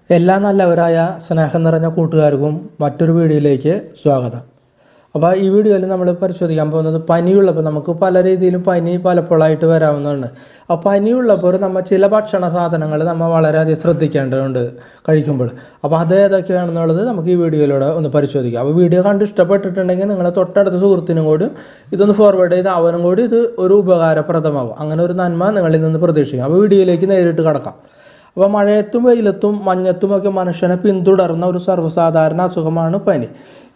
എല്ലാ നല്ലവരായ സ്നേഹം നിറഞ്ഞ കൂട്ടുകാർക്കും മറ്റൊരു വീഡിയോയിലേക്ക് സ്വാഗതം. അപ്പോൾ ഈ വീഡിയോയിൽ നമ്മൾ പരിശോധിക്കാൻ പോകുന്നത് പനിയുള്ളപ്പോൾ നമുക്ക് പല രീതിയിലും പനി പലപ്പോഴായിട്ട് വരാവുന്നതാണ്. അപ്പോൾ പനിയുള്ളപ്പോൾ നമ്മൾ ചില ഭക്ഷണ സാധനങ്ങൾ നമ്മൾ വളരെയധികം ശ്രദ്ധിക്കേണ്ടതുണ്ട് കഴിക്കുമ്പോൾ. അപ്പോൾ അത് ഏതൊക്കെയാണെന്നുള്ളത് നമുക്ക് ഈ വീഡിയോയിലൂടെ ഒന്ന് പരിശോധിക്കാം. അപ്പോൾ വീഡിയോ കണ്ട് ഇഷ്ടപ്പെട്ടിട്ടുണ്ടെങ്കിൽ നിങ്ങൾ തൊട്ടടുത്ത സുഹൃത്തിനും കൂടി ഇതൊന്ന് ഫോർവേഡ് ചെയ്ത് അവനും കൂടി ഇത് ഒരു ഉപകാരപ്രദമാകും. അങ്ങനെ ഒരു നന്മ നിങ്ങളിൽ നിന്ന് പ്രതീക്ഷിക്കാം. അപ്പോൾ വീഡിയോയിലേക്ക് നേരിട്ട് കടക്കാം. അപ്പോൾ മഴയത്തും വെയിലത്തും മഞ്ഞത്തുമൊക്കെ മനുഷ്യനെ പിന്തുടർന്ന ഒരു സർവ്വസാധാരണ അസുഖമാണ് പനി.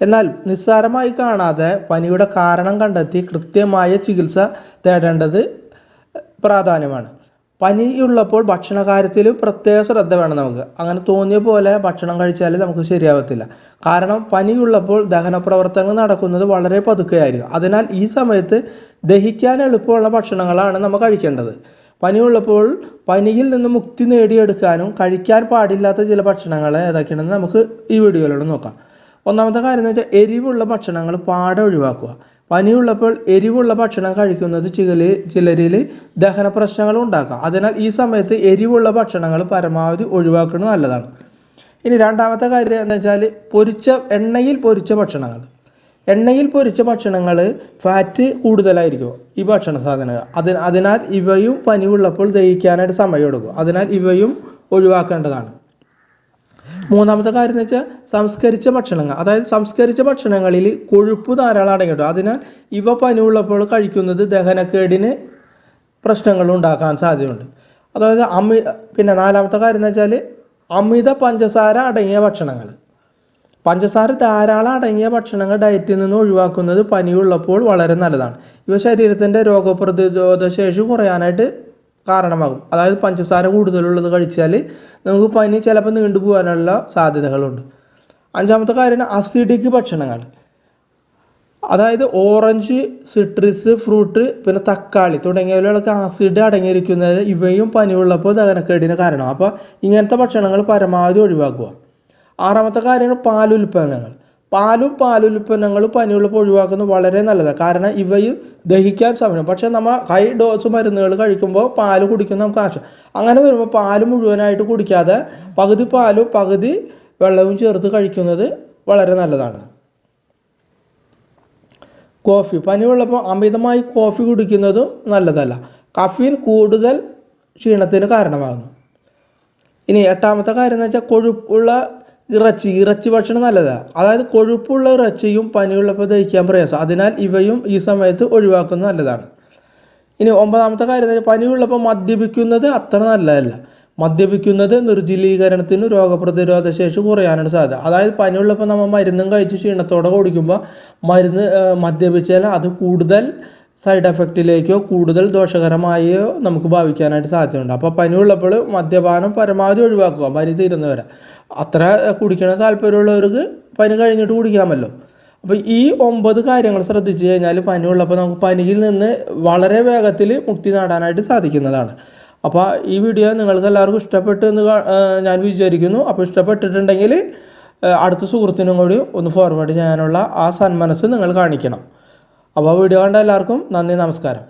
എന്നാൽ നിസ്സാരമായി കാണാതെ പനിയുടെ കാരണം കണ്ടെത്തി കൃത്യമായ ചികിത്സ തേടേണ്ടത് പ്രാധാന്യമാണ്. പനിയുള്ളപ്പോൾ ഭക്ഷണ കാര്യത്തിൽ പ്രത്യേക ശ്രദ്ധ വേണം നമുക്ക്. അങ്ങനെ തോന്നിയ പോലെ ഭക്ഷണം കഴിച്ചാൽ നമുക്ക് ശരിയാവത്തില്ല. കാരണം പനിയുള്ളപ്പോൾ ദഹന പ്രവർത്തനങ്ങൾ നടക്കുന്നത് വളരെ പതുക്കെയായിരിക്കും. അതിനാൽ ഈ സമയത്ത് ദഹിക്കാൻ എളുപ്പമുള്ള ഭക്ഷണങ്ങളാണ് നമ്മൾ കഴിക്കേണ്ടത്. പനിയുള്ളപ്പോൾ പനിയിൽ നിന്ന് മുക്തി നേടിയെടുക്കാനും കഴിക്കാൻ പാടില്ലാത്ത ചില ഭക്ഷണങ്ങൾ ഏതൊക്കെയാണെന്ന് നമുക്ക് ഈ വീഡിയോയിലൂടെ നോക്കാം. ഒന്നാമത്തെ കാര്യം എന്ന് വെച്ചാൽ എരിവുള്ള ഭക്ഷണങ്ങൾ പാടെ ഒഴിവാക്കുക. പനിയുള്ളപ്പോൾ എരിവുള്ള ഭക്ഷണം കഴിക്കുന്നത് ചിലരിൽ ദഹന പ്രശ്നങ്ങൾ ഉണ്ടാക്കാം. അതിനാൽ ഈ സമയത്ത് എരിവുള്ള ഭക്ഷണങ്ങൾ പരമാവധി ഒഴിവാക്കുന്നത് നല്ലതാണ്. ഇനി രണ്ടാമത്തെ കാര്യം എന്ന് വെച്ചാൽ എണ്ണയിൽ പൊരിച്ച ഭക്ഷണങ്ങൾ. എണ്ണയിൽ പൊരിച്ച ഭക്ഷണങ്ങൾ ഫാറ്റ് കൂടുതലായിരിക്കും ഈ ഭക്ഷണ സാധനങ്ങൾ. അതിനാൽ ഇവയും പനിയുള്ളപ്പോൾ ദഹിക്കാനായിട്ട് സമയമെടുക്കും. അതിനാൽ ഇവയും ഒഴിവാക്കേണ്ടതാണ്. മൂന്നാമത്തെ കാര്യം എന്ന് വെച്ചാൽ സംസ്കരിച്ച ഭക്ഷണങ്ങൾ. അതായത് സംസ്കരിച്ച ഭക്ഷണങ്ങളിൽ കൊഴുപ്പ് ധാരാളം അടങ്ങിയിട്ടുണ്ട്. അതിനാൽ ഇവ പനിയുള്ളപ്പോൾ കഴിക്കുന്നത് ദഹനക്കേടിന് പ്രശ്നങ്ങൾ ഉണ്ടാക്കാൻ സാധ്യതയുണ്ട്. അതായത് പിന്നെ നാലാമത്തെ കാര്യം എന്ന് വെച്ചാൽ അമിത പഞ്ചസാര അടങ്ങിയ ഭക്ഷണങ്ങൾ. പഞ്ചസാര ധാരാളം അടങ്ങിയ ഭക്ഷണങ്ങൾ ഡയറ്റിൽ നിന്ന് ഒഴിവാക്കുന്നത് പനിയുള്ളപ്പോൾ വളരെ നല്ലതാണ്. ഇവ ശരീരത്തിൻ്റെ രോഗപ്രതിരോധ ശേഷി കുറയാനായിട്ട് കാരണമാകും. അതായത് പഞ്ചസാര കൂടുതലുള്ളത് കഴിച്ചാൽ നമുക്ക് പനി ചിലപ്പോൾ നീണ്ടുപോകാനുള്ള സാധ്യതകളുണ്ട്. അഞ്ചാമത്തെ കാര്യം അസിഡിക് ഭക്ഷണങ്ങൾ. അതായത് ഓറഞ്ച്, സിട്രസ് ഫ്രൂട്ട്, പിന്നെ തക്കാളി തുടങ്ങിയവയിലൊക്കെ ആസിഡ് അടങ്ങിയിരിക്കുന്നത് ഇവയും പനിയുള്ളപ്പോൾ ദഹനക്കേടിന് കാരണമാകും. അപ്പോൾ ഇങ്ങനത്തെ ഭക്ഷണങ്ങൾ പരമാവധി ഒഴിവാക്കുക. ആറാമത്തെ കാര്യമാണ് പാലുൽപ്പന്നങ്ങൾ. പാലുൽപ്പന്നങ്ങളും പനിയുള്ളപ്പോൾ ഒഴിവാക്കുന്നത് വളരെ നല്ലതാണ്. കാരണം ഇവയും ദഹിക്കാൻ സമയം. പക്ഷേ നമ്മൾ ഹൈ ഡോസ് മരുന്നുകൾ കഴിക്കുമ്പോൾ പാല് കുടിക്കുന്ന നമുക്ക് ആവശ്യം. അങ്ങനെ വരുമ്പോൾ പാല് മുഴുവനായിട്ട് കുടിക്കാതെ പകുതി പാലും പകുതി വെള്ളവും ചേർത്ത് കഴിക്കുന്നത് വളരെ നല്ലതാണ്. കോഫി. പനിയുള്ളപ്പോൾ അമിതമായി കോഫി കുടിക്കുന്നതും നല്ലതല്ല. കഫീൻ കൂടുതൽ ക്ഷീണത്തിന് കാരണമാകുന്നു. ഇനി എട്ടാമത്തെ കാര്യം എന്ന് വെച്ചാൽ കൊഴുപ്പുള്ള ഇറച്ചി ഭക്ഷണം നല്ലതാണ്. അതായത് കൊഴുപ്പുള്ള ഇറച്ചിയും പനിയുള്ളപ്പോൾ ദഹിക്കാൻ പ്രയാസം. അതിനാൽ ഇവയും ഈ സമയത്ത് ഒഴിവാക്കുന്നത് നല്ലതാണ്. ഇനി ഒമ്പതാമത്തെ കാര്യം എന്ന് വെച്ചാൽ പനിയുള്ളപ്പോൾ മദ്യപിക്കുന്നത് അത്ര നല്ലതല്ല. മദ്യപിക്കുന്നത് നിർജ്ജലീകരണത്തിനും രോഗപ്രതിരോധ ശേഷി കുറയാനാണ് സാധ്യത. അതായത് പനിയുള്ളപ്പോൾ നമ്മൾ മരുന്നും കഴിച്ച് ക്ഷീണത്തോടെ കുടിക്കുമ്പോൾ മദ്യപിച്ചാൽ അത് കൂടുതൽ സൈഡ് എഫക്റ്റിലേക്കോ കൂടുതൽ ദോഷകരമായോ നമുക്ക് ഭാവിക്കാനായിട്ട് സാധ്യതയുണ്ട്. അപ്പോൾ പനിയുള്ളപ്പോൾ മദ്യപാനം പരമാവധി ഒഴിവാക്കുക. പനി തീരുന്നവരെ. അത്ര കുടിക്കണ താല്പര്യമുള്ളവർക്ക് പനി കഴിഞ്ഞിട്ട് കുടിക്കാമല്ലോ. അപ്പോൾ ഈ 9 കാര്യങ്ങൾ ശ്രദ്ധിച്ചു കഴിഞ്ഞാൽ പനിയുള്ളപ്പോൾ നമുക്ക് പനിയിൽ നിന്ന് വളരെ വേഗത്തിൽ മുക്തി നേടാനായിട്ട് സാധിക്കുന്നതാണ്. അപ്പോൾ ഈ വീഡിയോ നിങ്ങൾക്ക് എല്ലാവർക്കും ഇഷ്ടപ്പെട്ടു എന്ന് ഞാൻ വിചാരിക്കുന്നു. അപ്പോൾ ഇഷ്ടപ്പെട്ടിട്ടുണ്ടെങ്കിൽ അടുത്ത സുഹൃത്തിനും കൂടി ഒന്ന് ഫോർവേഡ് ചെയ്യാനുള്ള ആ സന്മനസ് നിങ്ങൾ കാണിക്കണം. അപ്പോൾ വീഡിയോ കണ്ട എല്ലാവർക്കും നന്ദി, നമസ്കാരം.